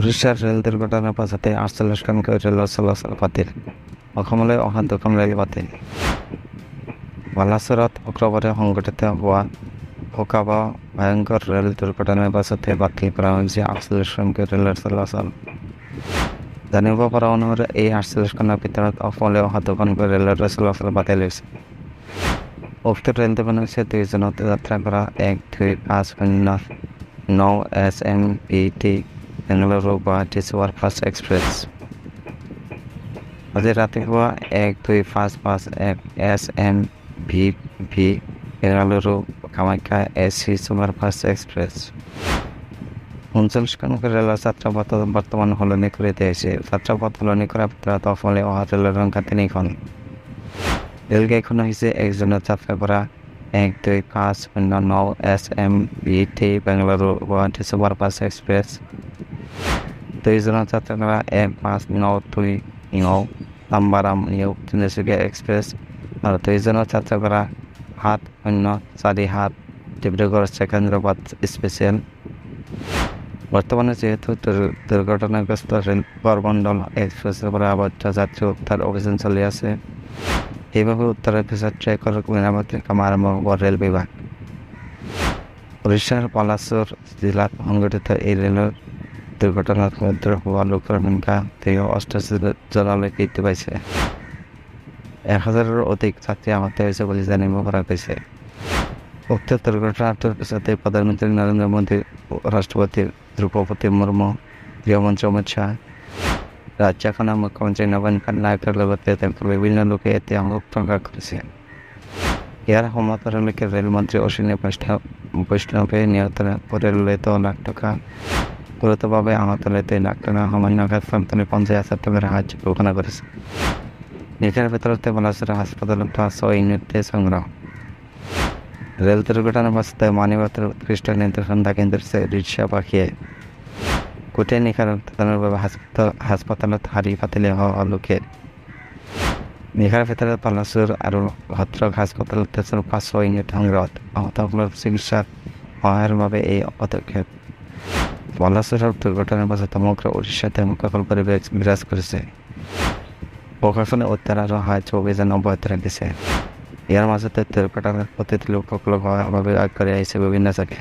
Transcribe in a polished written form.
উৰিষ্যাৰ ৰেল দুৰ্ঘটনাৰ পাছতে 48খনকৈ ৰেলৰ চলাচল বাতিল। অসমলৈ অহা দুখন ৰেল বাতিল। বালাসোৰত শুক্ৰবাৰে সংঘটিত হোৱা ভয়াবহ ভয়ংকৰ ৰেল দুৰ্ঘটনাৰ পাছতে বাতিল কৰা হৈছে 48খনকৈ ৰেলৰ চলাচল। জানিব পৰা অনুসৰি এই 48খনৰ ভিতৰত অসমলৈ অহা দুখনকৈ ৰেলৰ চলাচল বাতিল হৈছে। উক্ত ৰেল দুখন হৈছে 2 জুনত যাত্ৰা কৰা 12509 SMVT Bengaluru Guwahati superfast express. আজি ৰাতিপুৱা 12551 SMVV Bengaluru Kamakhya AC superfast express. 39খনকৈ ৰেলৰ যাত্ৰাপথ বৰ্তমান সলনি কৰি দিয়া হৈছে। যাত্ৰাপথ সলনি কৰাৰ ভিতৰত অসমলৈ অহা ৰেলৰ সংখ্যা 3খন। ৰেলগাড়ীখন হৈছে 1 জুনত যাত্ৰা কৰা 12509 SMVT Bengaluru Guwahati superfast express. 2 জুনত যাত্ৰা কৰা 15929 তাম্বাৰাম নিউ তিনিচুকীয়া এক্সপ্ৰেছ আৰু 2 জুনত যাত্ৰা কৰা 7047 ডিব্ৰুগড় সেকেন্দ্ৰাবাদ স্পেচিয়েল। বৰ্তমানে যিহেতু দুৰ্ঘটনাগ্ৰস্ত ৰেল কৰমণ্ডল এক্সপ্ৰেছৰ পৰা আবদ্ধ যাত্ৰী উদ্ধাৰ অভিযান চলি আছে, সেইবাবে উত্তৰৰ পিছত ট্ৰেকৰ মেৰামতিৰ কাম আৰম্ভ হ'ব ৰেল বিভাগ। উৰিষ্যাৰ বালাসোৰ জিলাত সংঘটিত এই ৰেলৰ দুৰ্ঘটনাত মৃত্যু হোৱা লোকৰ সংখ্যা 288 জনলৈ বৃদ্ধি পাইছে। 1000ৰো অধিক যাত্ৰী আহত হৈছে বুলি জানিব পৰা গৈছে। উক্ত দুৰ্ঘটনাটোৰ পিছতে প্ৰধানমন্ত্ৰী নৰেন্দ্ৰ মোদী, ৰাষ্ট্ৰপতি দ্ৰৌপদী মুৰ্মু, গৃহমন্ত্ৰী অমিত শ্বাহ, ৰাজ্যখনৰ মুখ্যমন্ত্ৰী নবীন পাটনায়কৰ লগতে তেওঁলোকৰ বিভিন্ন লোকে এতিয়া শোক প্ৰকাশ কৰিছে। ইয়াৰ সমান্তৰালকৈ ৰেলমন্ত্ৰী অশ্বিনী বৈষ্ণৱে নিহত পৰিয়াললৈ 10 লাখ টকা, গুৰুতৰভাৱে আহতলৈ 3 লাখ টকা, সামান্য আঘাতপ্ৰাপ্তলৈ 50,000 টকাৰ সাহায্য ঘোষণা কৰিছে। নিশাৰ ভিতৰতে বালাসোৰ হাস্পতালত 6 ইউনিটে সংগ্ৰহ। ৰেল দুৰ্ঘটনাৰ পাছতে মানৱতাৰ উৎকৃষ্ট নিদৰ্শন দাঙি ধৰিছে উৰিষ্যাবাসীয়ে। গোটেই নিশাৰ ঘটনাৰ বাবে হাস্পতালত শাৰী পাতিলে লোকে। নিশাৰ ভিতৰত বালাসোৰ আৰু ভদ্ৰক হাস্পতালত 500 ইউনিট সংগ্ৰহত আহতসকলৰ চিকিৎসাত সহায়ৰ বাবে এই পদক্ষেপ। বালাসোৰৰ দুৰ্ঘটনাৰ পাছত সমগ্ৰ উৰিষ্যাতে শোকাকুল পৰিৱেশ বিৰাজ কৰিছে। প্ৰশাসনে উদ্ধাৰ আৰু সাহায্য অভিযান অব্যাহত ৰাখিছে। ইয়াৰ মাজতে দুৰ্ঘটনাত প্ৰতিটো লোকসকলক সহায়ৰ বাবে আগবাঢ়ি আহিছে বিভিন্ন জাতি।